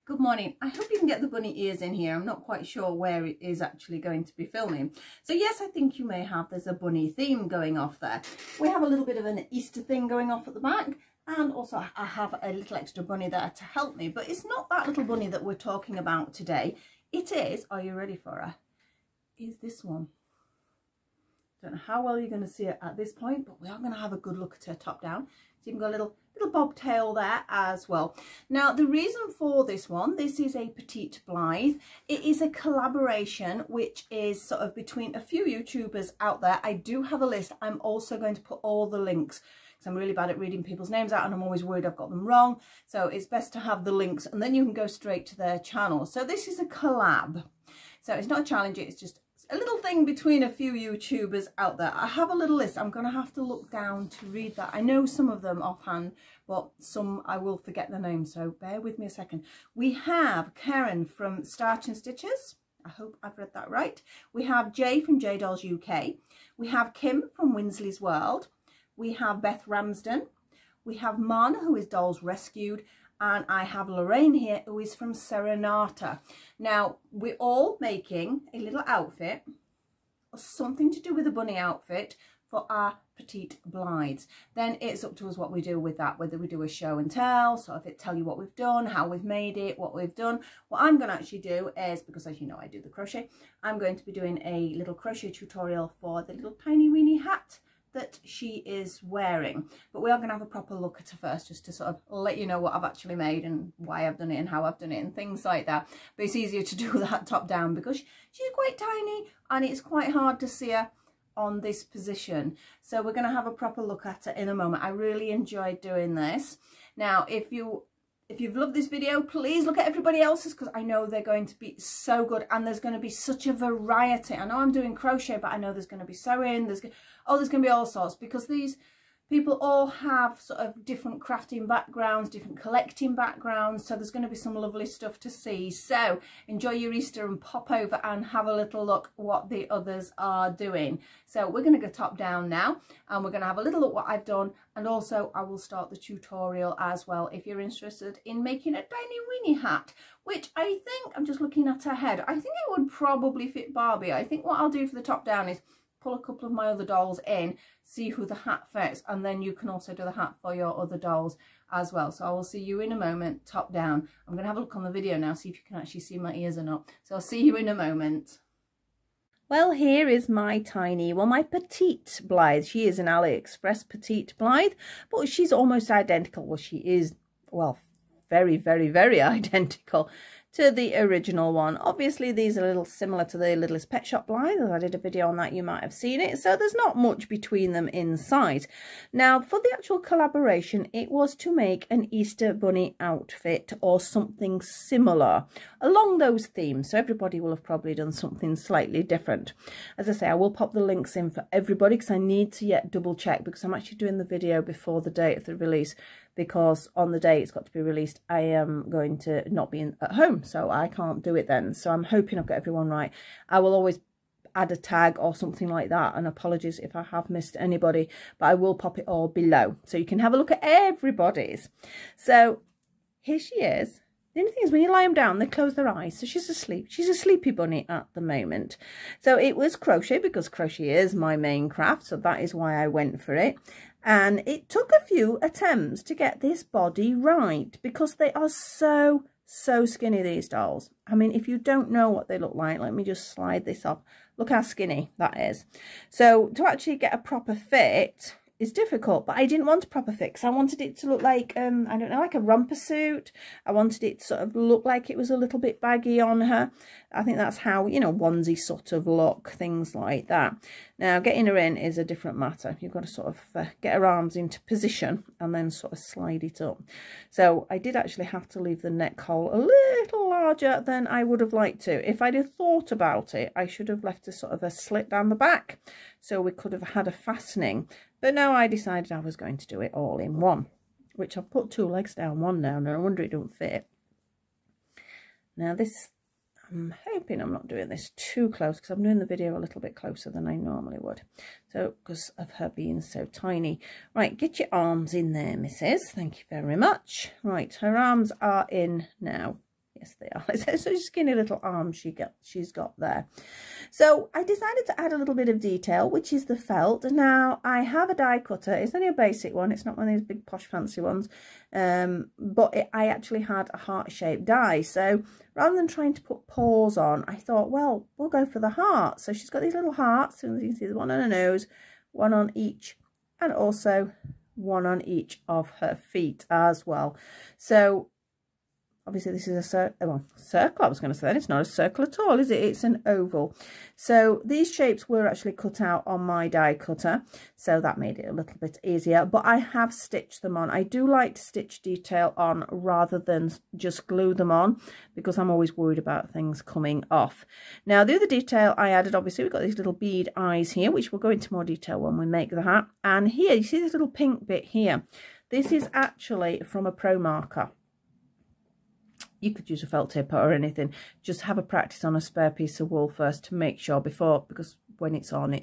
Good morning. I hope you can get the bunny ears in here. I'm not quite sure where it is actually going to be filming. So yes, I think you may have, there's a bunny theme going off there. We have a little bit of an Easter thing going off at the back. And also I have a little extra bunny there to help me. But it's not that little bunny that we're talking about today. It is, are you ready for her? Is this one. Don't know how well you're going to see it at this point, but we are going to have a good look at her top down. So you can go a little bobtail there as well. Now the reason for this one, this is a Petite Blythe. It is a collaboration which is sort of between a few YouTubers out there. I do have a list. I'm also going to put all the links because I'm really bad at reading people's names out and I'm always worried I've got them wrong. So it's best to have the links and then you can go straight to their channel. So this is a collab. So it's not a challenge, it's just a little thing between a few YouTubers out there. I have a little list. I'm going to have to look down to read that. I know some of them offhand, but some I will forget the name, so bear with me a second. We have Karen from Starch and Stitches. I hope I've read that right. We have Jay from J Dolls UK. We have Kim from Winsley's World. We have Beth Ramsden. We have Marna, who is Dolls Rescued. And I have Lorraine here, who is from Serenata. Now, we're all making a little outfit, or something to do with a bunny outfit, for our Petite Blythes. Then it's up to us what we do with that, whether we do a show and tell, sort of tell you what we've done, how we've made it, what we've done. What I'm going to actually do is, because as you know I do the crochet, I'm going to be doing a little crochet tutorial for the little tiny weeny hat that she is wearing. But we are going to have a proper look at her first, just to sort of let you know what I've actually made and why I've done it and how I've done it and things like that. But it's easier to do that top down because she's quite tiny and it's quite hard to see her on this position. So we're going to have a proper look at her in a moment. I really enjoyed doing this. Now if you've loved this video, please look at everybody else's because I know they're going to be so good and there's going to be such a variety. I know I'm doing crochet, but I know there's going to be sewing, there's going to be all sorts because these people all have sort of different crafting backgrounds, different collecting backgrounds, so there's going to be some lovely stuff to see. So enjoy your Easter and pop over and have a little look what the others are doing. So we're going to go top down now and we're going to have a little look what I've done, and also I will start the tutorial as well if you're interested in making a tiny weenie hat, which I think, I'm just looking at her head, I think it would probably fit Barbie. I think what I'll do for the top down is pull a couple of my other dolls in, see who the hat fits, and then you can also do the hat for your other dolls as well. So I will see you in a moment, top down. I'm going to have a look on the video now, see if you can actually see my ears or not. So I'll see you in a moment. Well, here is my tiny, well, my Petite Blythe. She is an AliExpress Petite Blythe, but she's almost identical. Well, she is, well, very, very, very identical to the original one. Obviously these are a little similar to the Littlest Pet Shop Blythe. I did a video on that, you might have seen it. So there's not much between them in size. Now for the actual collaboration, it was to make an Easter bunny outfit or something similar along those themes. So everybody will have probably done something slightly different. As I say, I will pop the links in for everybody because I need to yet double check, because I'm actually doing the video before the date of the release, because on the day it's got to be released I am going to not be at home, so I can't do it then. So I'm hoping I've got everyone right. I will always add a tag or something like that, and apologies if I have missed anybody, but I will pop it all below so you can have a look at everybody's. So here she is. The only thing is when you lie them down, they close their eyes, so she's asleep. She's a sleepy bunny at the moment. So it was crochet because crochet is my main craft, so that is why I went for it. And it took a few attempts to get this body right because they are so skinny, these dolls. I mean, if you don't know what they look like, let me just slide this up. Look how skinny that is. So to actually get a proper fit is difficult, but I didn't want a proper fit because I wanted it to look like, I don't know, like a romper suit. I wanted it to sort of look like it was a little bit baggy on her. I think that's how, you know, onesie sort of look, things like that. Now, getting her in is a different matter. You've got to sort of get her arms into position and then sort of slide it up. So I did actually have to leave the neck hole a little larger than I would have liked to. If I'd have thought about it, I should have left a sort of a slit down the back so we could have had a fastening. But no, I decided I was going to do it all in one, which I've put two legs down, one down, and I wonder it don't fit. Now this, I'm hoping I'm not doing this too close because I'm doing the video a little bit closer than I normally would. So, because of her being so tiny. Right, get your arms in there, missus. Thank you very much. Right, her arms are in now. Yes, they are. It's such a skinny little arm she's got there. So I decided to add a little bit of detail, which is the felt. Now I have a die cutter. It's only a basic one. It's not one of these big posh fancy ones. But I actually had a heart-shaped die. So rather than trying to put paws on, I thought, well, we'll go for the heart. So she's got these little hearts. And you can see there's one on her nose, one on each, and also one on each of her feet as well. So obviously this is a circle. I was going to say, it's not a circle at all, is it? It's an oval. So these shapes were actually cut out on my die cutter, so that made it a little bit easier. But I have stitched them on. I do like to stitch detail on rather than just glue them on, because I'm always worried about things coming off. Now the other detail I added, obviously we've got these little bead eyes here, which we'll go into more detail when we make the hat. And here, you see this little pink bit here? This is actually from a pro marker. You could use a felt tip or anything. Just have a practice on a spare piece of wool first to make sure because when it's on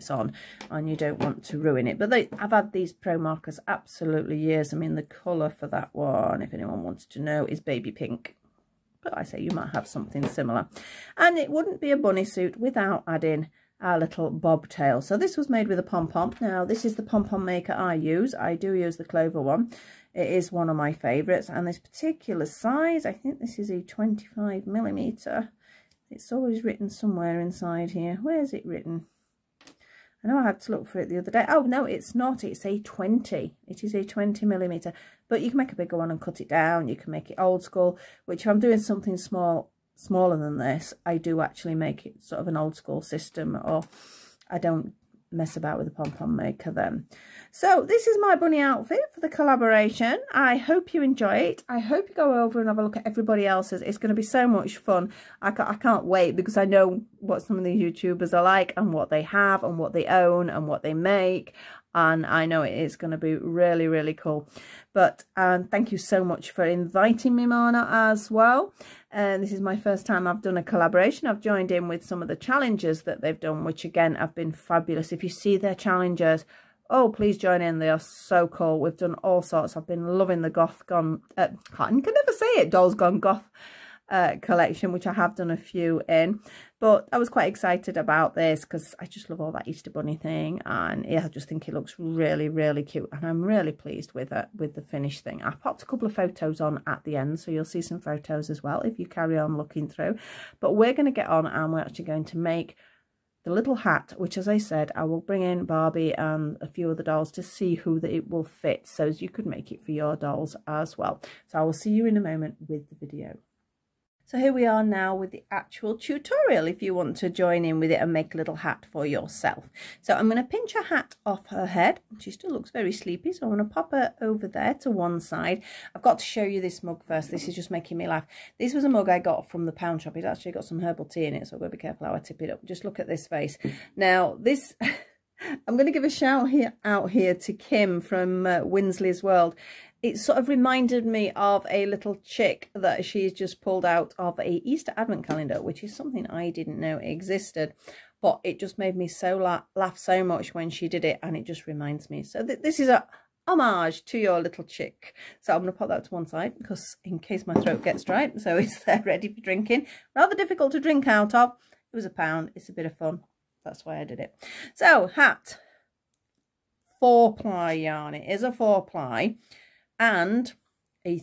and you don't want to ruin it. But I've had these pro markers absolutely years. I mean, the colour for that one, if anyone wants to know, is baby pink. But I say you might have something similar. And it wouldn't be a bunny suit without adding our little bobtail. So this was made with a pom-pom. Now this is the Pom-Pom Maker I use. I do use the clover one. It is one of my favourites, and this particular size, I think this is a 25mm. It's always written somewhere inside here. Where is it written? I know I had to look for it the other day. Oh no, it's not. It's a 20. It is a 20mm, but you can make a bigger one and cut it down. You can make it old school, which if I'm doing something smaller than this, I do actually make it sort of an old school system, or I don't mess about with the Pom-Pom Maker then. So this is my bunny outfit for the collaboration. I hope you enjoy it. I hope you go over and have a look at everybody else's. It's going to be so much fun. I can't wait, because I know what some of the YouTubers are like and what they have and what they own and what they make. And I know it is going to be really, really cool. But thank you so much for inviting me, Marna, as well. And this is my first time I've done a collaboration. I've joined in with some of the challenges that they've done, which again have been fabulous. If you see their challenges, oh, please join in. They are so cool. We've done all sorts. I've been loving the Goth Gone, I can never say it, Dolls Gone Goth collection, which I have done a few in. But I was quite excited about this because I just love all that Easter bunny thing, and yeah, I just think it looks really, really cute, and I'm really pleased with it, with the finished thing. I've popped a couple of photos on at the end, so you'll see some photos as well if you carry on looking through. But we're going to get on, and we're actually going to make the little hat, which, as I said, I will bring in Barbie and a few other dolls to see who it will fit, so you could make it for your dolls as well. So I will see you in a moment with the video. So here we are now with the actual tutorial, if you want to join in with it and make a little hat for yourself. So I'm going to pinch her hat off her head. She still looks very sleepy, so I'm going to pop her over there to one side. I've got to show you this mug first. This is just making me laugh. This was a mug I got from the pound shop. It's actually got some herbal tea in it, so I've got to be careful how I tip it up. Just look at this face. Now this... I'm going to give a shout out here to Kim from Winsley's World. It sort of reminded me of a little chick that she's just pulled out of a Easter advent calendar, which is something I didn't know existed. But it just made me so laugh so much when she did it, and it just reminds me. So this is a homage to your little chick. So I'm going to pop that to one side, because in case my throat gets dry, so it's there ready for drinking. Rather difficult to drink out of. It was £1. It's a bit of fun. That's why I did it. So hat, 4-ply yarn. It is a 4-ply. And a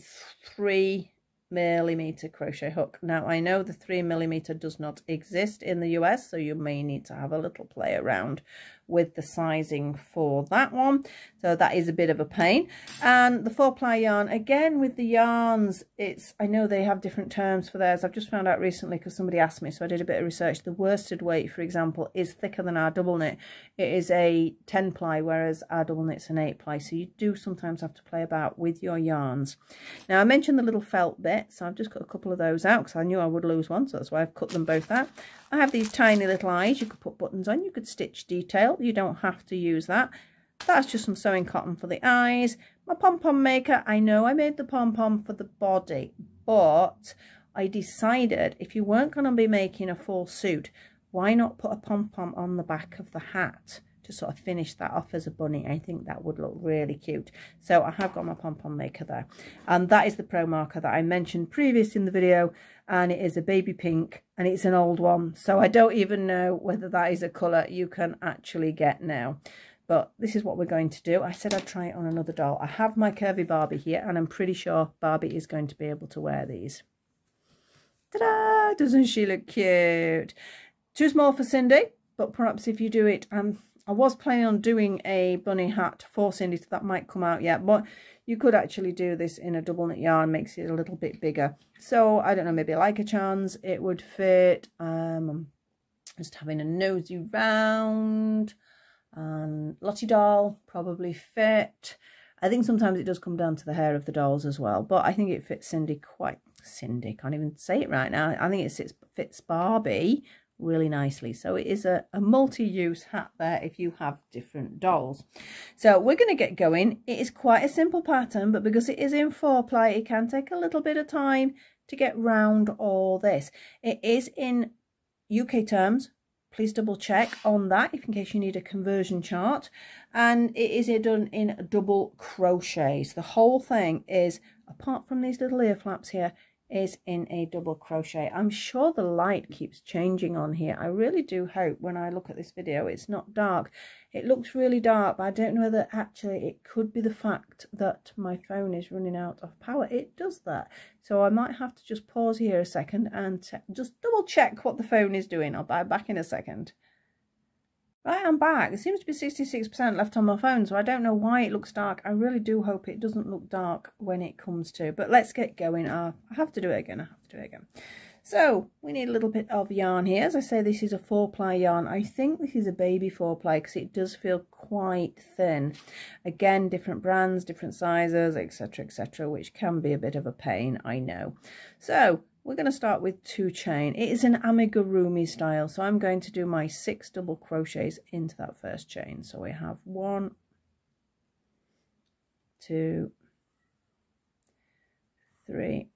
3mm crochet hook. Now I know the 3mm does not exist in the US, so you may need to have a little play around with the sizing for that one. So that is a bit of a pain. And the 4-ply yarn, again with the yarns, I know they have different terms for theirs. I've just found out recently because somebody asked me, so I did a bit of research. The worsted weight, for example, is thicker than our double knit. It is a 10-ply, whereas our double knit's an 8-ply. So you do sometimes have to play about with your yarns. Now I mentioned the little felt bit, so I've just cut a couple of those out because I knew I would lose one, so that's why I've cut them both out. I have these tiny little eyes. You could put buttons on, you could stitch detail. You don't have to use that. That's just some sewing cotton for the eyes. My Pom-Pom Maker, I know I made the pom-pom for the body, but I decided if you weren't going to be making a full suit, why not put a pom-pom on the back of the hat to sort of finish that off as a bunny? I think that would look really cute. So I have got my Pom-Pom Maker there, and that is the pro marker that I mentioned previous in the video and it is a baby pink, and it's an old one, so I don't even know whether that is a colour you can actually get now. But this is what we're going to do. I said I'd try it on another doll. I have my curvy Barbie here, and I'm pretty sure Barbie is going to be able to wear these. Ta-da! Doesn't she look cute? Too small for Cindy, but perhaps if you do it, I was planning on doing a bunny hat for Cindy, so that might come out yet, but you could actually do this in a double knit yarn, makes it a little bit bigger. So I don't know, maybe like a chance it would fit. Just having a nosy round. And Lottie doll probably fit. I think sometimes it does come down to the hair of the dolls as well, but I think it fits Cindy can't even say it right now. I think it fits Barbie really nicely. So it is a multi-use hat there if you have different dolls. So we're going to get going. It is quite a simple pattern, but because it is in 4-ply, it can take a little bit of time to get round all this. It is in UK terms. Please double check on that in case you need a conversion chart. And it is done in double crochets. The whole thing is, apart from these little ear flaps here, is in a double crochet. I'm sure the light keeps changing on here. I really do hope when I look at this video it's not dark. It looks really dark, but I don't know whether actually it could be the fact that my phone is running out of power. It does that. So I might have to just pause here a second and just double check what the phone is doing. I'll be back in a second. Right, I'm back. There seems to be 66% left on my phone, so I don't know why it looks dark. I really do hope it doesn't look dark when it comes to. But let's get going. I have to do it again. So we need a little bit of yarn here. As I say, this is a 4-ply yarn. I think this is a baby 4-ply because it does feel quite thin. Again, different brands, different sizes, etc., which can be a bit of a pain, I know. So we're going to start with 2 chain. It is an amigurumi style, so I'm going to do my 6 double crochets into that first chain. So we have 1, 2, 3,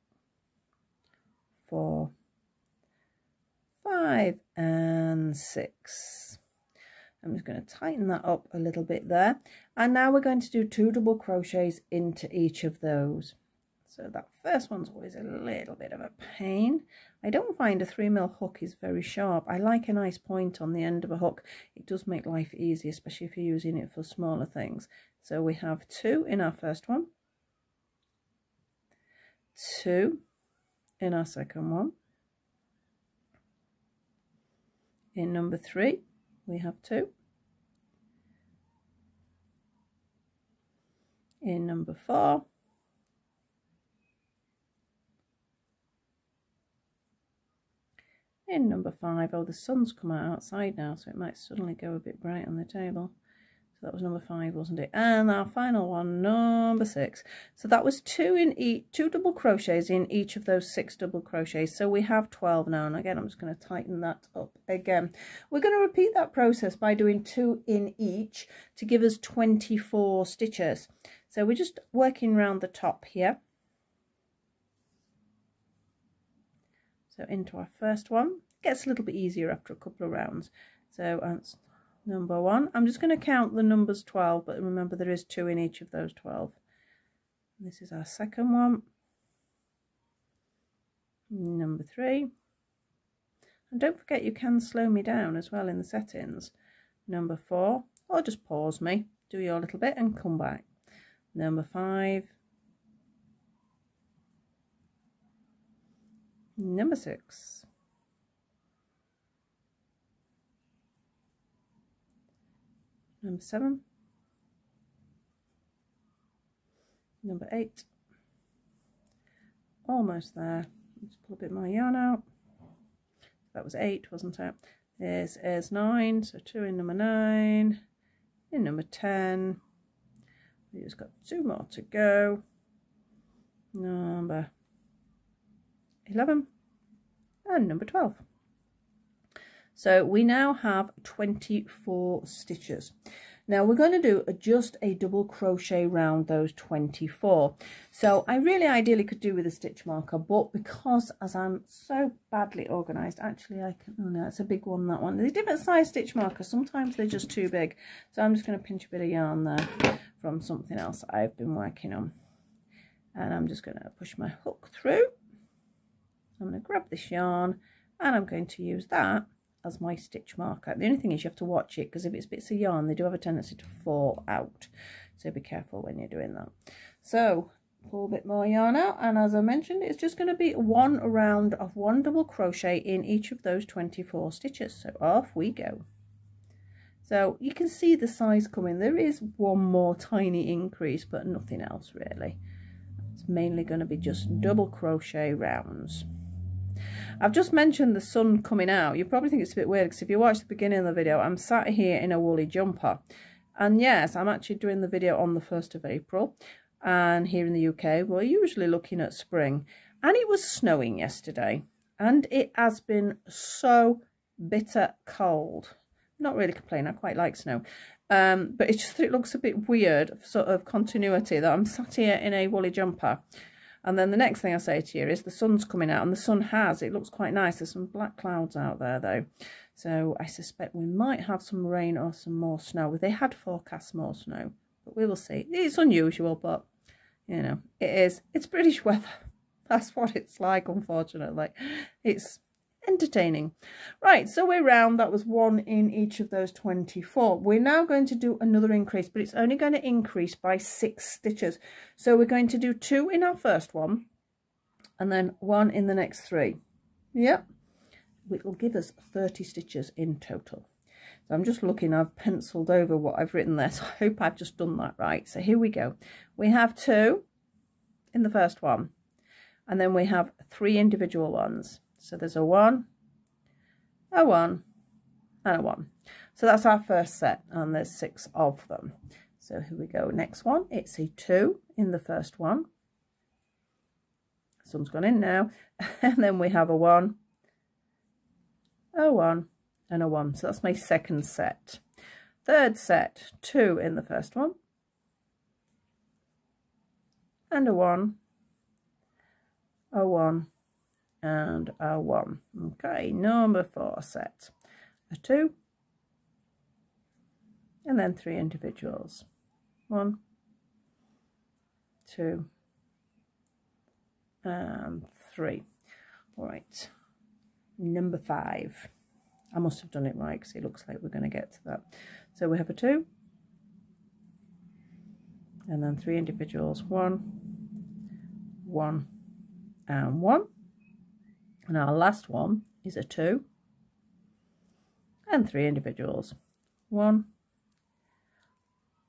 4, 5 and 6. I'm just going to tighten that up a little bit there, and now we're going to do 2 double crochets into each of those. So that first one's always a little bit of a pain. I don't find a 3mm hook is very sharp. I like a nice point on the end of a hook. It does make life easy, especially if you're using it for smaller things. So we have 2 in our first one, 2 in our second one. In number 3 we have 2. In number 4. In number 5, oh, the sun's come out outside now, so it might suddenly go a bit bright on the table. So that was number 5, wasn't it? And our final one, number 6. So that was 2 double crochets in each of those 6 double crochets. So we have 12 now. And again, I'm just going to tighten that up again. We're going to repeat that process by doing 2 in each to give us 24 stitches. So we're just working around the top here. So into our first one. Gets a little bit easier after a couple of rounds. So that's number 1. I'm just going to count the numbers 12, but remember there is 2 in each of those 12. This is our second one. Number 3. And don't forget you can slow me down as well in the settings. Number 4, or just pause me, do your little bit and come back. Number 5. Number 6. Number 7. Number 8. Almost there. Let's pull a bit more yarn out. That was 8, wasn't it? There's 9, so 2 in number 9. In number 10. We just got 2 more to go. Number 11 and number 12. So we now have 24 stitches. Now we're going to do just a double crochet round those 24. So I really ideally could do with a stitch marker, but because as I'm so badly organized, actually I can, oh no, it's a big one, that one. There's different size stitch markers, sometimes they're just too big. So I'm just going to pinch a bit of yarn there from something else I've been working on. And I'm just going to push my hook through. I'm going to grab this yarn and I'm going to use that as my stitch marker. The only thing is you have to watch it, because if it's bits of yarn, they do have a tendency to fall out. So be careful when you're doing that. So pull a bit more yarn out, and as I mentioned, it's just going to be one round of 1 double crochet in each of those 24 stitches. So off we go. So you can see the size coming. There is one more tiny increase, but nothing else really. It's mainly going to be just double crochet rounds. I've just mentioned the sun coming out. You probably think it's a bit weird, because if you watch the beginning of the video, I'm sat here in a woolly jumper. And yes, I'm actually doing the video on the 1st of April. And here in the UK, we're usually looking at spring. And it was snowing yesterday. And it has been so bitter cold. Not really complaining, I quite like snow. But it's just, it looks a bit weird, sort of continuity, that I'm sat here in a woolly jumper. And then the next thing I say to you is the sun's coming out, and the sun has. It looks quite nice. There's some black clouds out there though. So I suspect we might have some rain or some more snow. They had forecast more snow, but we will see. It's unusual, but you know, it's British weather. That's what it's like, unfortunately. It's entertaining. Right, so we're round. That was 1 in each of those 24. We're now going to do another increase, but it's only going to increase by 6 stitches. So we're going to do 2 in our first one and then 1 in the next 3. Yep, it will give us 30 stitches in total. So I'm just looking, I've penciled over what I've written there, so I hope I've just done that right. So here we go. We have 2 in the first one, and then we have 3 individual ones. So there's a 1, a 1, and a 1. So that's our first set, and there's 6 of them. So here we go. Next one, it's a 2 in the first one. Some's gone in now. And then we have a 1, a 1, and a 1. So that's my second set. Third set, 2 in the first one, and a 1, a 1, and a 1. Okay, number 4 set, a 2, and then 3 individuals. 1, 2, and 3. All right, number 5. I must have done it right, because it looks like we're going to get to that. So we have a 2, and then 3 individuals. 1, 1, and 1. And our last one is a 2 and 3 individuals. 1,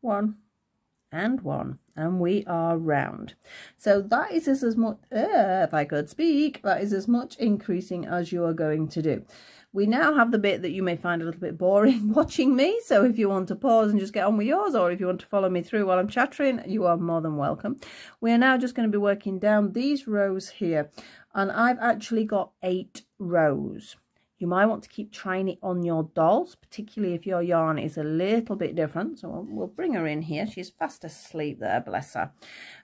1, and 1, and we are round. So that is as much, if I could speak, that is as much increasing as you are going to do. We now have the bit that you may find a little bit boring watching me, so if you want to pause and just get on with yours, or if you want to follow me through while I'm chattering, you are more than welcome. We are now just going to be working down these rows here, and I've actually got 8 rows. You might want to keep trying it on your dolls, particularly if your yarn is a little bit different. So we'll bring her in here. She's fast asleep there, bless her.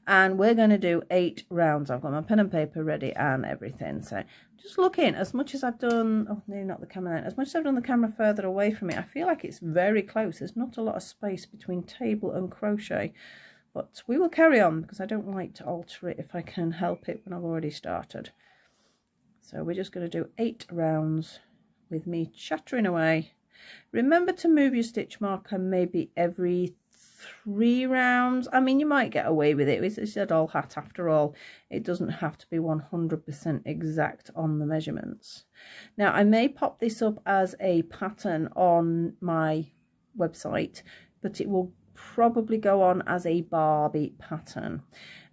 And we're going to do 8 rounds. I've got my pen and paper ready and everything. So just looking, as much as I've done, oh, no, not the camera then. As much as I've done the camera further away from it, I feel like it's very close. There's not a lot of space between table and crochet. But we will carry on, because I don't like to alter it if I can help it when I've already started. So we're just going to do 8 rounds with me chattering away. Remember to move your stitch marker maybe every 3 rounds. I mean, you might get away with it. It's a doll hat after all. It doesn't have to be 100% exact on the measurements. Now, I may pop this up as a pattern on my website, but it will probably go on as a Barbie pattern.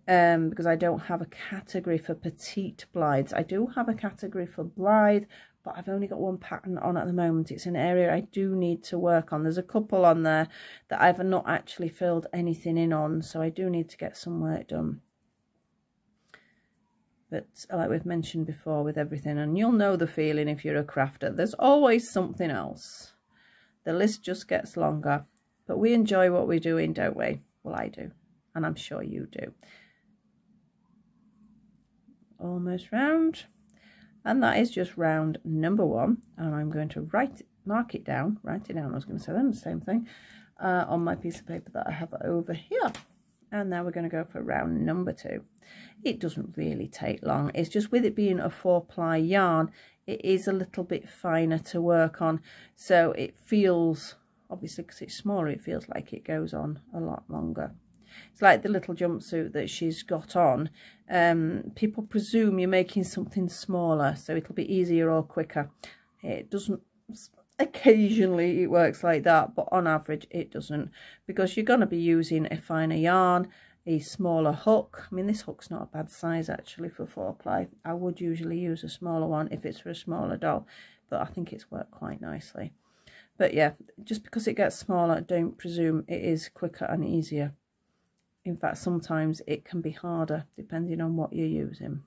Because I don't have a category for Petite Blythes. I do have a category for Blythe, but I've only got 1 pattern on at the moment. It's an area I do need to work on. There's a couple on there that I've not actually filled anything in on, so I do need to get some work done. But like we've mentioned before with everything, and you'll know the feeling if you're a crafter, there's always something else. The list just gets longer, but we enjoy what we're doing, don't we? Well, I do, and I'm sure you do. Almost round, and that is just round number 1, and I'm going to write it down, I was going to say then the same thing, on my piece of paper that I have over here. And now we're going to go for round number 2. It doesn't really take long. It's just with it being a 4-ply yarn, it is a little bit finer to work on. So it feels, obviously because it's smaller, it feels like it goes on a lot longer. It's like the little jumpsuit that she's got on. People presume you're making something smaller, so it'll be easier or quicker. It doesn't. Occasionally it works like that, but on average it doesn't, because you're going to be using a finer yarn, a smaller hook. I mean, this hook's not a bad size actually for 4-ply. I would usually use a smaller one if it's for a smaller doll, but I think it's worked quite nicely. But yeah, just because it gets smaller, don't presume it is quicker and easier. In fact, sometimes it can be harder depending on what you're using.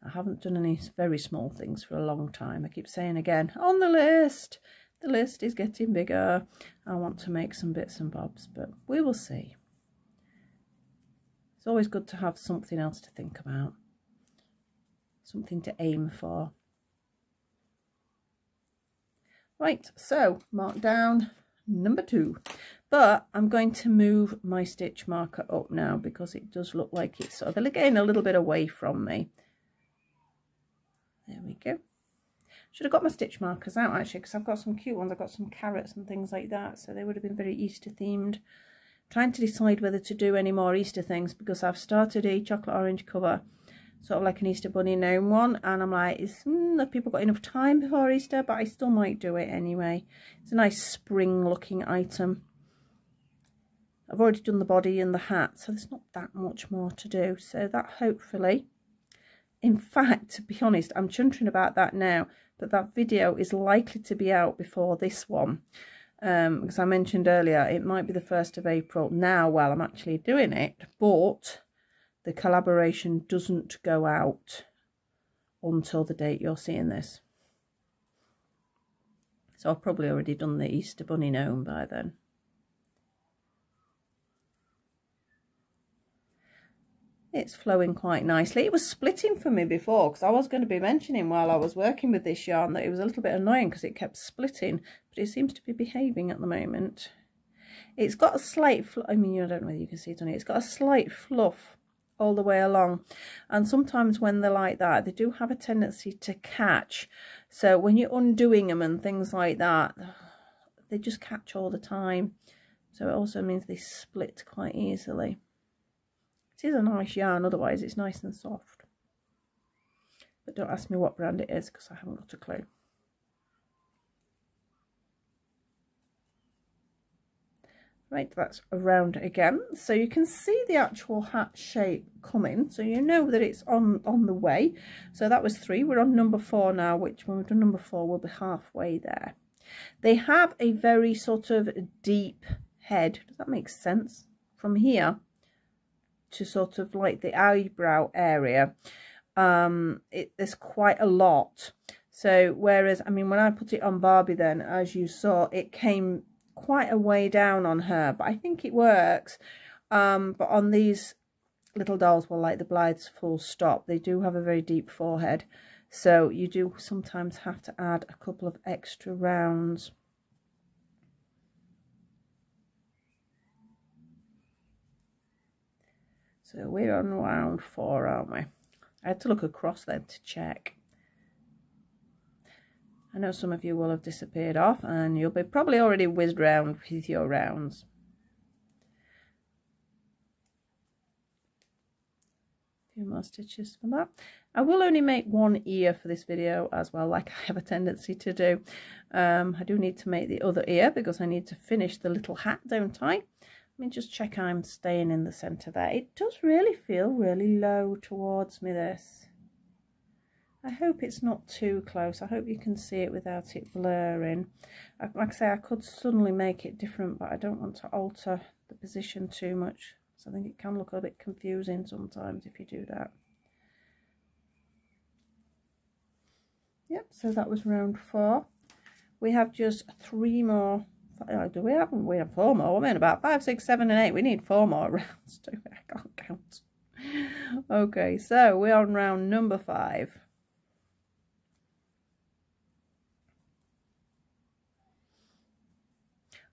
I haven't done any very small things for a long time. I keep saying again, on the list is getting bigger. I want to make some bits and bobs, but we will see. It's always good to have something else to think about, something to aim for. Right, so mark down number 2, but I'm going to move my stitch marker up now because it does look like it's sort of getting a little bit away from me. There we go. Should have got my stitch markers out actually, because I've got some cute ones. I've got some carrots and things like that, so they would have been very Easter themed. Trying to decide whether to do any more Easter things, because I've started a chocolate orange cover, sort of like an Easter bunny gnome one, and I'm like, have people got enough time before Easter? But I still might do it anyway. It's a nice spring looking item. I've already done the body and the hat, so there's not that much more to do, so that hopefully. In fact, to be honest, I'm chuntering about that now, but that video is likely to be out before this one, because I mentioned earlier it might be the 1st of April now while I'm actually doing it, but the collaboration doesn't go out until the date you're seeing this. So I've probably already done the Easter bunny gnome by then. It's flowing quite nicely. It was splitting for me before, because I was going to be mentioning while I was working with this yarn that it was a little bit annoying because it kept splitting, but it seems to be behaving at the moment. It's got a slight, I mean, I don't know whether you can see it on it, it's got a slight fluff all the way along, and sometimes when they're like that they do have a tendency to catch, so when you're undoing them and things like that, they just catch all the time, so it also means they split quite easily. It is a nice yarn, otherwise it's nice and soft. But don't ask me what brand it is because I haven't got a clue. Right, that's around again. So you can see the actual hat shape coming, so you know that it's on the way. So that was 3. We're on number 4 now, which when we've done number 4, we'll be halfway there. They have a very sort of deep head. Does that make sense? From here to sort of like the eyebrow area, there's quite a lot. So whereas, I mean, when I put it on Barbie then, as you saw, it came quite a way down on her, but I think it works. But on these little dolls, well, like the Blythe's full stop, they do have a very deep forehead, so you do sometimes have to add a couple of extra rounds. So we're on round 4, aren't we? I had to look across then to check. I know some of you will have disappeared off and you'll be probably already whizzed round with your rounds. A few more stitches for that. I will only make one ear for this video as well, like I have a tendency to do. I do need to make the other ear because I need to finish the little hat, don't I? Let me just check I'm staying in the centre there. It does really feel really low towards me, this. I hope it's not too close. I hope you can see it without it blurring. Like I say, I could suddenly make it different, but I don't want to alter the position too much. So I think it can look a bit confusing sometimes if you do that. Yep, so that was round 4. We have just 3 more. Do we have? We have 4 more. We're in about 5, 6, 7 and 8. We need 4 more rounds. I can't count. Okay, so we're on round number 5.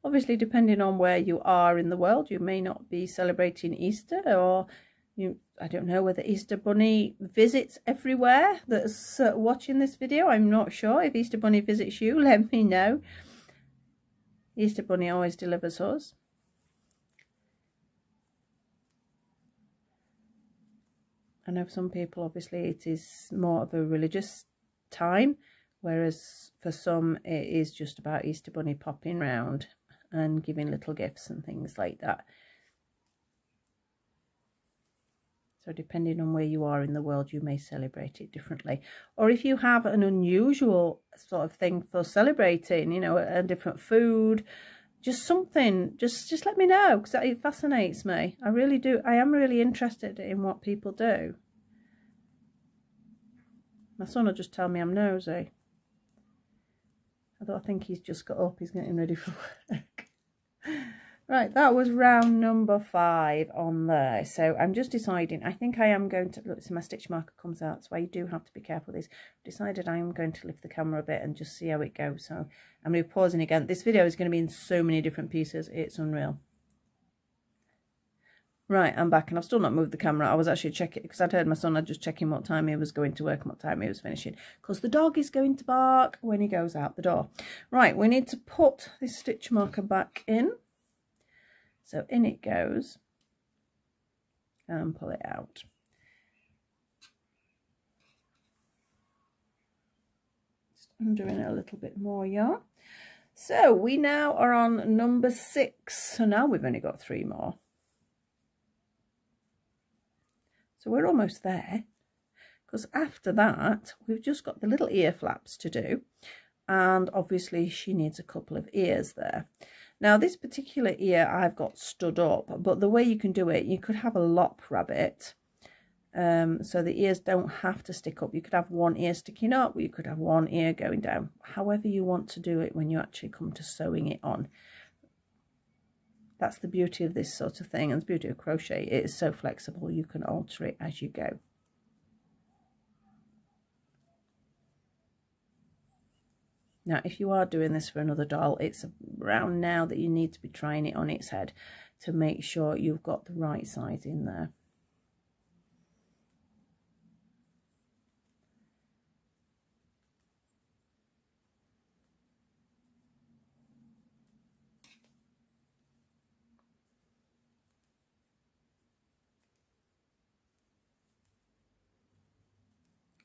Obviously, depending on where you are in the world, you may not be celebrating Easter, or I don't know whether Easter Bunny visits everywhere that's watching this video. I'm not sure. If Easter Bunny visits you, let me know. Easter Bunny always delivers us. I know for some people, obviously, it is more of a religious time, whereas for some, it is just about Easter Bunny popping round and giving little gifts and things like that. So depending on where you are in the world, you may celebrate it differently. Or if you have an unusual sort of thing for celebrating, you know, a different food, just something, just let me know, because it fascinates me. I really do. I am really interested in what people do. My son will just tell me I'm nosy. I think he's just got up. He's getting ready for work. Right, that was round number 5 on there. So I'm just deciding. I think I am going to, look, so my stitch marker comes out, so I do have to be careful with this. I've decided I am going to lift the camera a bit and just see how it goes. So I'm going to be pausing again. This video is going to be in so many different pieces. It's unreal. Right, I'm back, and I've still not moved the camera. I was actually checking, because I'd heard my son, I'd just checking what time he was going to work and what time he was finishing, because the dog is going to bark when he goes out the door. Right, we need to put this stitch marker back in. So in it goes, and pull it out. Just undoing it a little bit more yarn. So we now are on number 6. So now we've only got 3 more. So we're almost there, because after that, we've just got the little ear flaps to do. And obviously she needs a couple of ears there. Now this particular ear I've got stood up, but the way you can do it, you could have a lop rabbit, so the ears don't have to stick up. You could have one ear sticking up, or you could have one ear going down, however you want to do it when you actually come to sewing it on. That's the beauty of this sort of thing, and the beauty of crochet. It is so flexible, you can alter it as you go. Now, if you are doing this for another doll, it's around now that you need to be trying it on its head to make sure you've got the right size in there.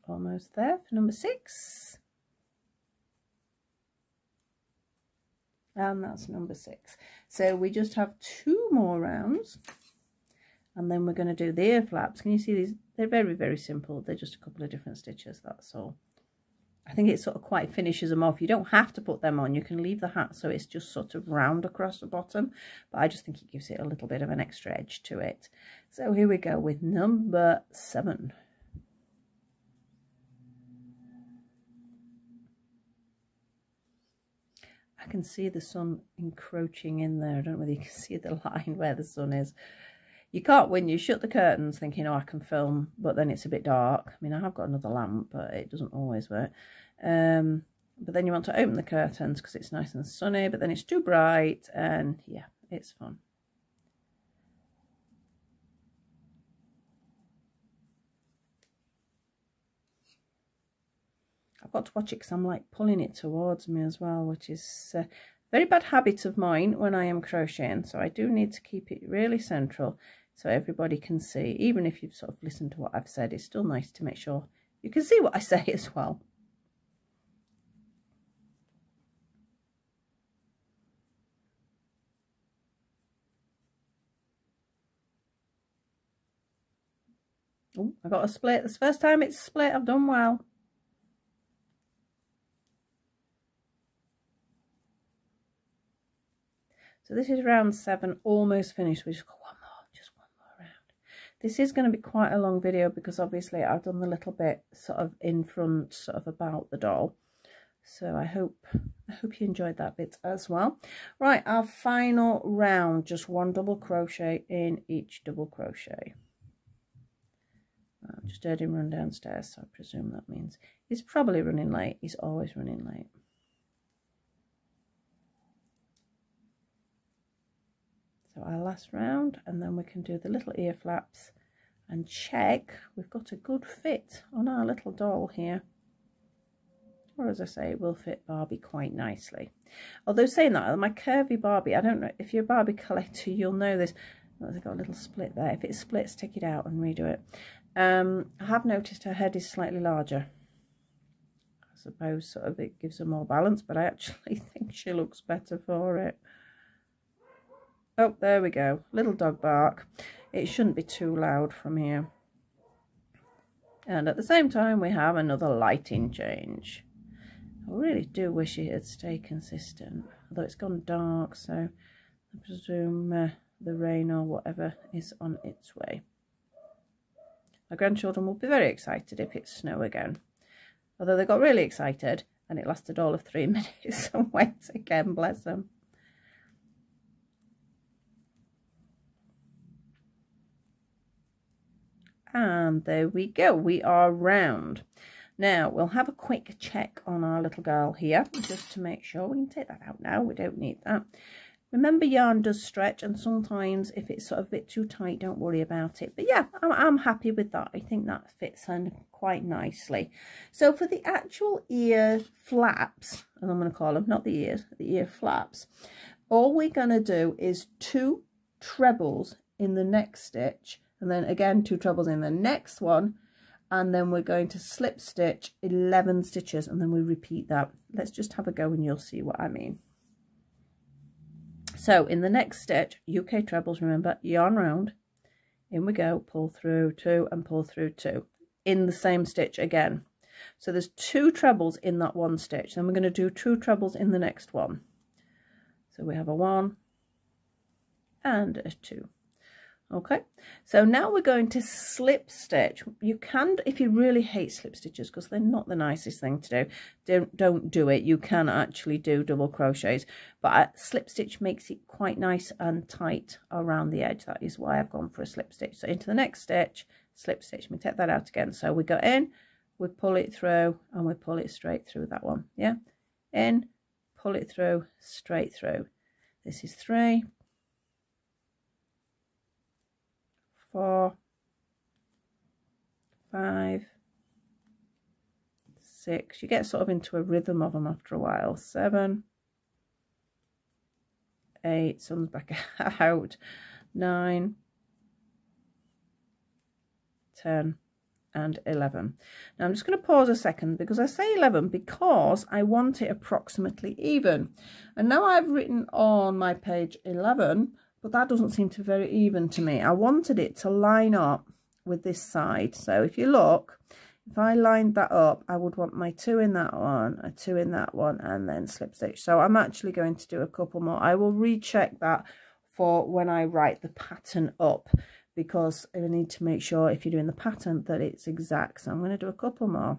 Almost there for number 6. And that's number 6. So we just have 2 more rounds, and then we're going to do the ear flaps. Can you see these? They're very, very simple. They're just a couple of different stitches, that's all. I think it sort of quite finishes them off. You don't have to put them on. You can leave the hat so it's just sort of round across the bottom, but I just think it gives it a little bit of an extra edge to it. So here we go with number 7. I can see the sun encroaching in there. I don't know whether you can see the line where the sun is. You can't when you shut the curtains thinking, oh, I can film, but then it's a bit dark. I mean, I have got another lamp, but it doesn't always work. But then you want to open the curtains because it's nice and sunny, but then it's too bright, and yeah, it's fun. I've got to watch it because I'm like pulling it towards me as well, which is a very bad habit of mine when I am crocheting. So I do need to keep it really central so everybody can see. Even if you've sort of listened to what I've said, it's still nice to make sure you can see what I say as well. Oh, I got a split. This first time it's split. I've done well. So this is round 7, almost finished. We just got just one more round. This is going to be quite a long video because obviously I've done the little bit sort of in front, sort of about the doll. So I hope you enjoyed that bit as well. Right, our final round, just 1 double crochet in each double crochet. I just heard him run downstairs, so I presume that means he's probably running late. He's always running late. So our last round, and then we can do the little ear flaps and check we've got a good fit on our little doll here. Or as I say, it will fit Barbie quite nicely. Although saying that, my curvy Barbie, I don't know, if you're a Barbie collector, you'll know this. Oh, they've got a little split there. If it splits, take it out and redo it. I have noticed her head is slightly larger. I suppose sort of it gives her more balance, but I actually think she looks better for it. Oh, there we go. Little dog bark. It shouldn't be too loud from here. And at the same time, we have another lighting change. I really do wish it had stayed consistent, although it's gone dark, so I presume the rain or whatever is on its way. My grandchildren will be very excited if it's snow again, although they got really excited and it lasted all of 3 minutes and went again, bless them. And there we go, we are round. Now we'll have a quick check on our little girl here, just to make sure. We can take that out now, we don't need that. Remember, yarn does stretch, and sometimes if it's sort of a bit too tight, don't worry about it. But yeah, I'm happy with that. I think that fits in quite nicely. So for the actual ear flaps, as I'm going to call them, not the ears, the ear flaps, all we're going to do is 2 trebles in the next stitch, and then again 2 trebles in the next one, and then we're going to slip stitch 11 stitches, and then we repeat that. Let's just have a go and you'll see what I mean. So in the next stitch, UK trebles, remember, yarn round, in we go, pull through 2 and pull through 2 in the same stitch again. So there's 2 trebles in that one stitch. Then we're going to do 2 trebles in the next one. So we have a 1 and a 2. Okay, so now we're going to slip stitch. You can, if you really hate slip stitches, because they're not the nicest thing to do, don't do it. You can actually do double crochets, but a slip stitch makes it quite nice and tight around the edge. That is why I've gone for a slip stitch. So into the next stitch, slip stitch. Let me take that out again. So we go in, we pull it through, and we pull it straight through that one. Yeah, in, pull it through, straight through. This is 3, 4, 5, 6. You get sort of into a rhythm of them after a while. 7, 8, sun's back out. 9, 10, and 11. Now I'm just going to pause a second, because I say 11 because I want it approximately even. And now I've written on my page 11, but that doesn't seem to be very even to me. I wanted it to line up with this side. So if you look, if I lined that up, I would want my 2 in that one, a 2 in that one, and then slip stitch. So I'm actually going to do a couple more. I will recheck that for when I write the pattern up, because I need to make sure if you're doing the pattern that it's exact. So I'm going to do a couple more.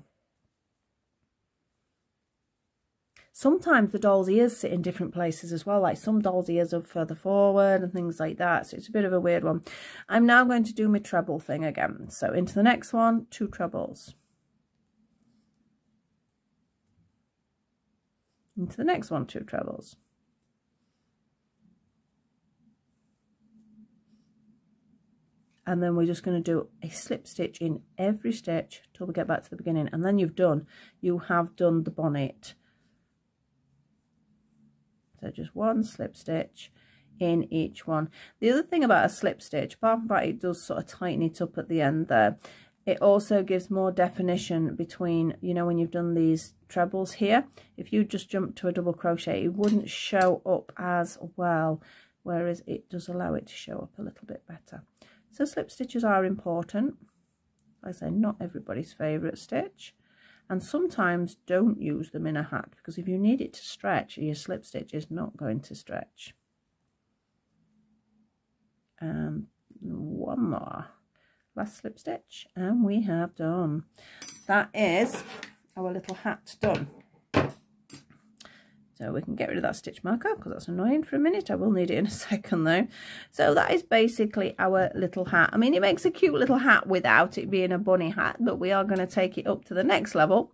Sometimes the doll's ears sit in different places as well, like some dolls' ears are further forward and things like that, so it's a bit of a weird one. I'm now going to do my treble thing again. So into the next one, 2 trebles. Into the next one, 2 trebles. And then we're just going to do a slip stitch in every stitch till we get back to the beginning, and then you have done the bonnet. So just 1 slip stitch in each one. The other thing about a slip stitch, apart from that it does sort of tighten it up at the end there, it also gives more definition between, you know, when you've done these trebles here, if you just jump to a double crochet, it wouldn't show up as well, whereas it does allow it to show up a little bit better. So slip stitches are important. Like I say, not everybody's favourite stitch. And sometimes don't use them in a hat, because if you need it to stretch, your slip stitch is not going to stretch. And 1 more. Last slip stitch, and we have done. That is our little hat done. So we can get rid of that stitch marker, because that's annoying for a minute. I will need it in a second though. So that is basically our little hat. I mean, it makes a cute little hat without it being a bunny hat, but we are going to take it up to the next level.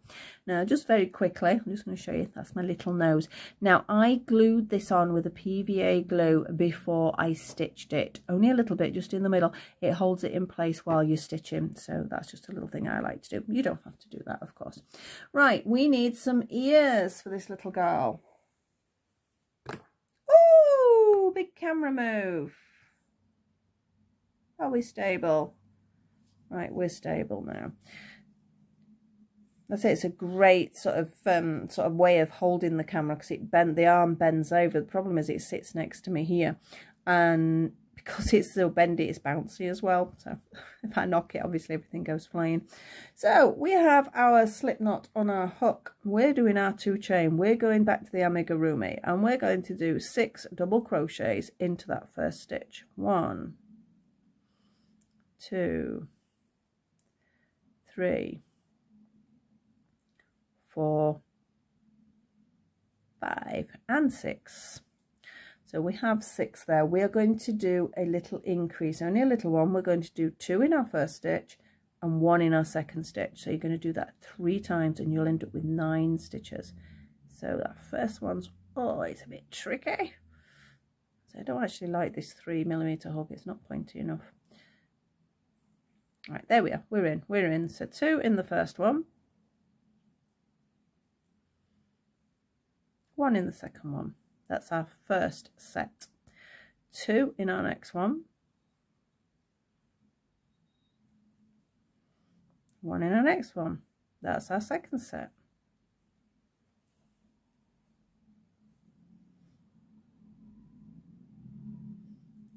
Now, just very quickly, I'm just going to show you, that's my little nose. Now, I glued this on with a PVA glue before I stitched it. Only a little bit, just in the middle. It holds it in place while you're stitching. So that's just a little thing I like to do. You don't have to do that, of course. Right, we need some ears for this little girl. Ooh, big camera move. Are we stable? Right, we're stable now. I say it's a great sort of way of holding the camera, because the arm bends over. The problem is it sits next to me here, and because it's so bendy, it's bouncy as well. So if I knock it, obviously everything goes flying. So we have our slip knot on our hook. We're doing our 2 chain. We're going back to the amigurumi, and we're going to do 6 double crochets into that first stitch. 1, 2, 3, 4, 5 and 6. So we have 6 there. We are going to do a little increase, only a little one. We're going to do 2 in our first stitch and 1 in our second stitch. So you're going to do that 3 times and you'll end up with 9 stitches. So that first one's, oh, it's a bit tricky. So I don't actually like this 3mm hook. It's not pointy enough. Right, there we are. We're in. So 2 in the first one. 1 in the second one. That's our first set. 2 in our next one. 1 in our next one. That's our second set.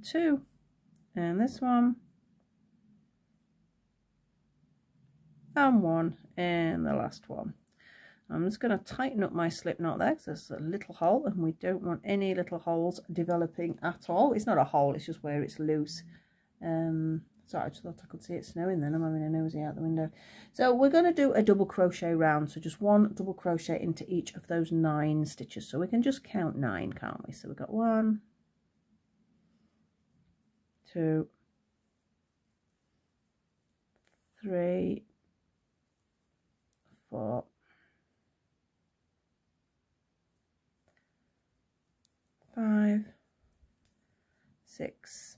2 in this one. And 1 in the last one. I'm just going to tighten up my slip knot there, because there's a little hole and we don't want any little holes developing at all. It's not a hole, it's just where it's loose. Sorry, I just thought I could see it snowing then. I'm having a nosy out the window. So we're going to do a double crochet round. So just 1 double crochet into each of those 9 stitches. So we can just count 9, can't we? So we've got 1, 2, 3, 4, 5, 6,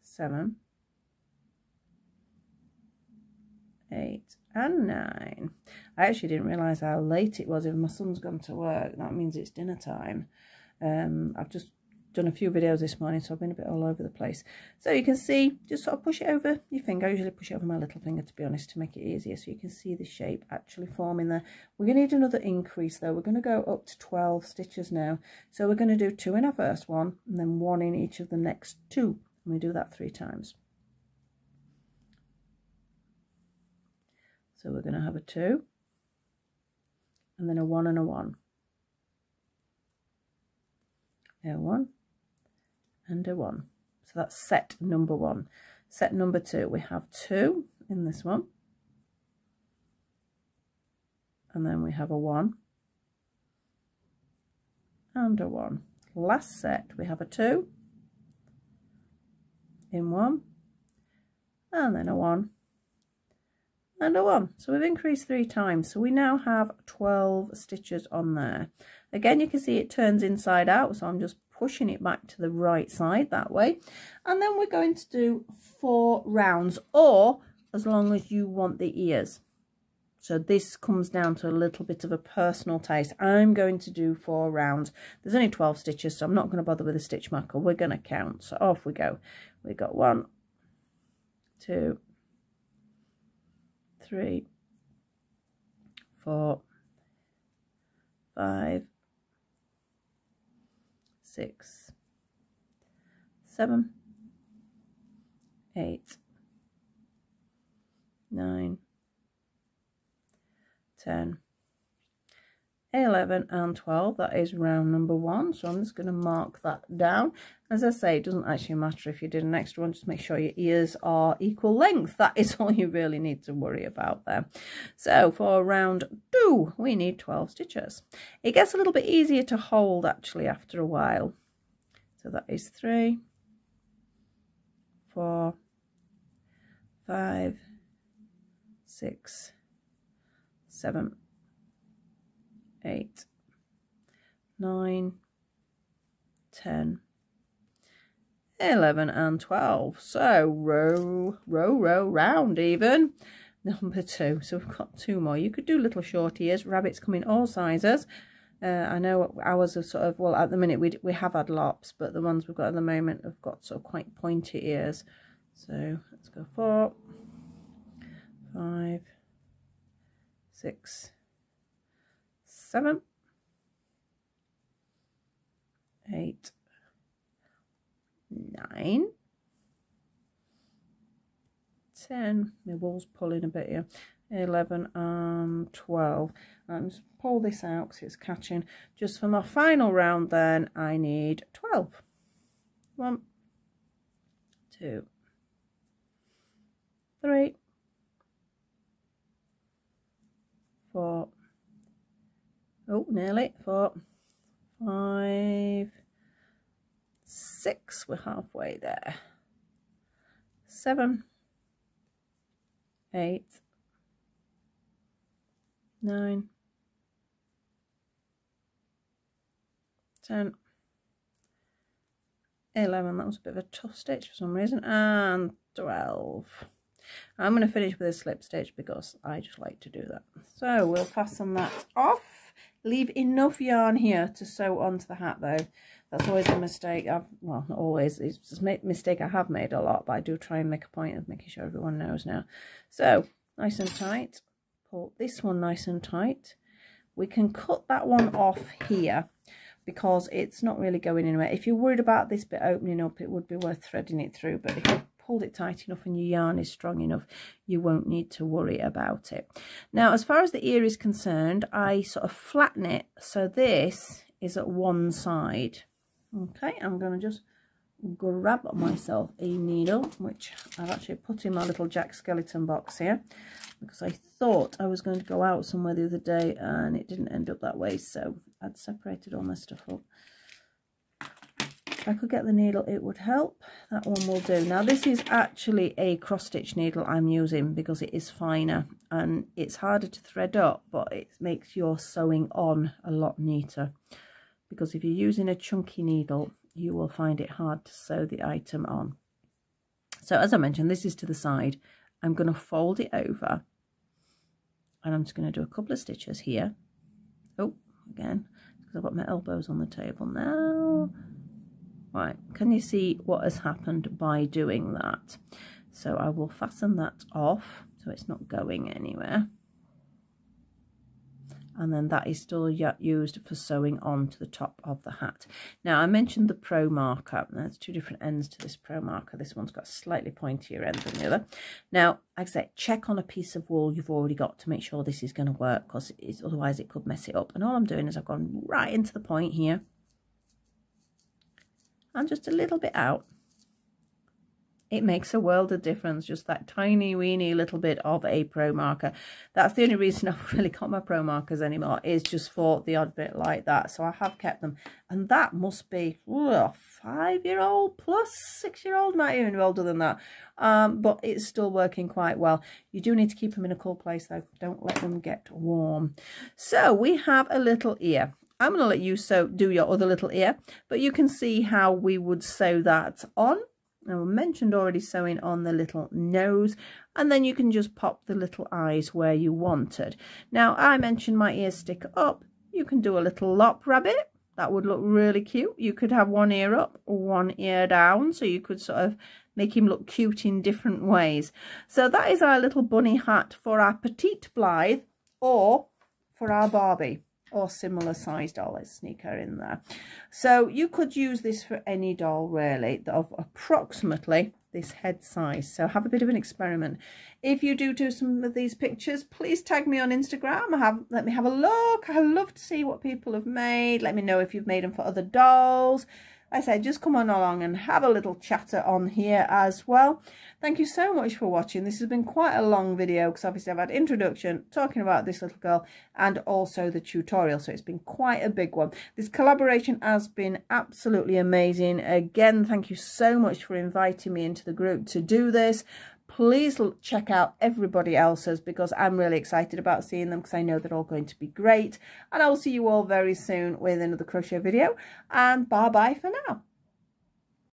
7, 8 and 9. I actually didn't realise how late it was. If my son's gone to work, that means it's dinner time. I've just done a few videos this morning, so I've been a bit all over the place. So you can see, just sort of push it over your finger. I usually push it over my little finger, to be honest, to make it easier, so you can see the shape actually forming there. We're going to need another increase though. We're going to go up to 12 stitches now. So we're going to do 2 in our first one, and then 1 in each of the next 2, and we do that 3 times. So we're going to have a 2, and then a 1 and a 1. A 1 and a 1. So that's set number 1. Set number 2, we have 2 in this one, and then we have a 1 and a 1. Last set, we have a 2 in 1, and then a 1 and a 1. So we've increased 3 times, so we now have 12 stitches on there. Again, you can see it turns inside out, so I'm just pushing it back to the right side that way. And then we're going to do 4 rounds, or as long as you want the ears. So this comes down to a little bit of a personal taste. I'm going to do 4 rounds. There's only 12 stitches, so I'm not going to bother with a stitch marker. We're going to count. So off we go. We got 1, 2, 3, 4, 5, 6, 7, 8, 9, 10, 11 and 12. That is round number 1, so I'm just going to mark that down. As I say, it doesn't actually matter if you did an extra one, just make sure your ears are equal length. That is all you really need to worry about there. So for round 2 we need 12 stitches. It gets a little bit easier to hold actually after a while. So that is 3, 4, 5, 6, 7, 8, 9, 10, 11 and 12. So row, row, row round even. Number 2. So we've got 2 more. You could do little short ears. Rabbits come in all sizes. I know ours are sort of, well, at the minute we have had lops, but the ones we've got at the moment have got sort of quite pointy ears. So let's go 4, 5, 6, 7, 8, 9, 10. My wool's pulling a bit here. 11 and 12. And just pull this out because it's catching. Just for my final round then I need 12. 1, 2, 3, 4, oh nearly 4, 5, 6, we're halfway there, 7, 8, 9, 10, 11, that was a bit of a tough stitch for some reason, and 12. I'm going to finish with a slip stitch because I just like to do that. So we'll fasten that off. Leave enough yarn here to sew onto the hat though. That's always a mistake. Well, not always. It's just a mistake I have made a lot, but I do try and make a point of making sure everyone knows now. So nice and tight. Pull this one nice and tight. We can cut that one off here because it's not really going anywhere. If you're worried about this bit opening up, it would be worth threading it through, but if you pulled it tight enough and your yarn is strong enough, you won't need to worry about it. Now, as far as the ear is concerned, I sort of flatten it so this is at one side. Okay, I'm going to just grab myself a needle, which I've actually put in my little Jack Skellington box here, because I thought I was going to go out somewhere the other day and it didn't end up that way, so I'd separated all my stuff up. If I could get the needle, it would help. That one will do. Now, this is actually a cross-stitch needle I'm using because it is finer and it's harder to thread up, but it makes your sewing on a lot neater. Because if you're using a chunky needle, you will find it hard to sew the item on. So as I mentioned, this is to the side. I'm going to fold it over and I'm just going to do a couple of stitches here. Oh, again, because I've got my elbows on the table now. Right, can you see what has happened by doing that? So I will fasten that off so it's not going anywhere. And then that is still used for sewing on to the top of the hat. Now, I mentioned the Pro Marker. There's 2 different ends to this Pro Marker. This one's got a slightly pointier end than the other. Now, like I said, check on a piece of wool you've already got to make sure this is going to work, because otherwise it could mess it up. And all I'm doing is I've gone right into the point here. And just a little bit out. It makes a world of difference, just that tiny weeny little bit of a Pro Marker. That's the only reason I've really got my Pro Markers anymore, is just for the odd bit like that. So I have kept them, and that must be a 5-year-old plus 6-year-old, might even be older than that, but it's still working quite well. You do need to keep them in a cool place though, don't let them get warm. So we have a little ear. I'm going to let you do your other little ear, but you can see how we would sew that on. I mentioned already sewing on the little nose, and then you can just pop the little eyes where you wanted. Now, I mentioned my ears stick up. You can do a little lop rabbit. That would look really cute. You could have one ear up, one ear down, so you could sort of make him look cute in different ways. So that is our little bunny hat for our Petite Blythe, or for our Barbie, or similar size doll. Let's sneak her in there. So you could use this for any doll really of approximately this head size. So have a bit of an experiment. If you do some of these pictures, please tag me on Instagram. Let me have a look. I love to see what people have made. Let me know if you've made them for other dolls. I said, just come on along and have a little chatter on here as well. Thank you so much for watching. This has been quite a long video because obviously I've had introduction, talking about this little girl, and also the tutorial. So it's been quite a big one. This collaboration has been absolutely amazing. Again, thank you so much for inviting me into the group to do this. please check out everybody else's, because I'm really excited about seeing them, because I know they're all going to be great. And I'll see you all very soon with another crochet video, and bye bye for now.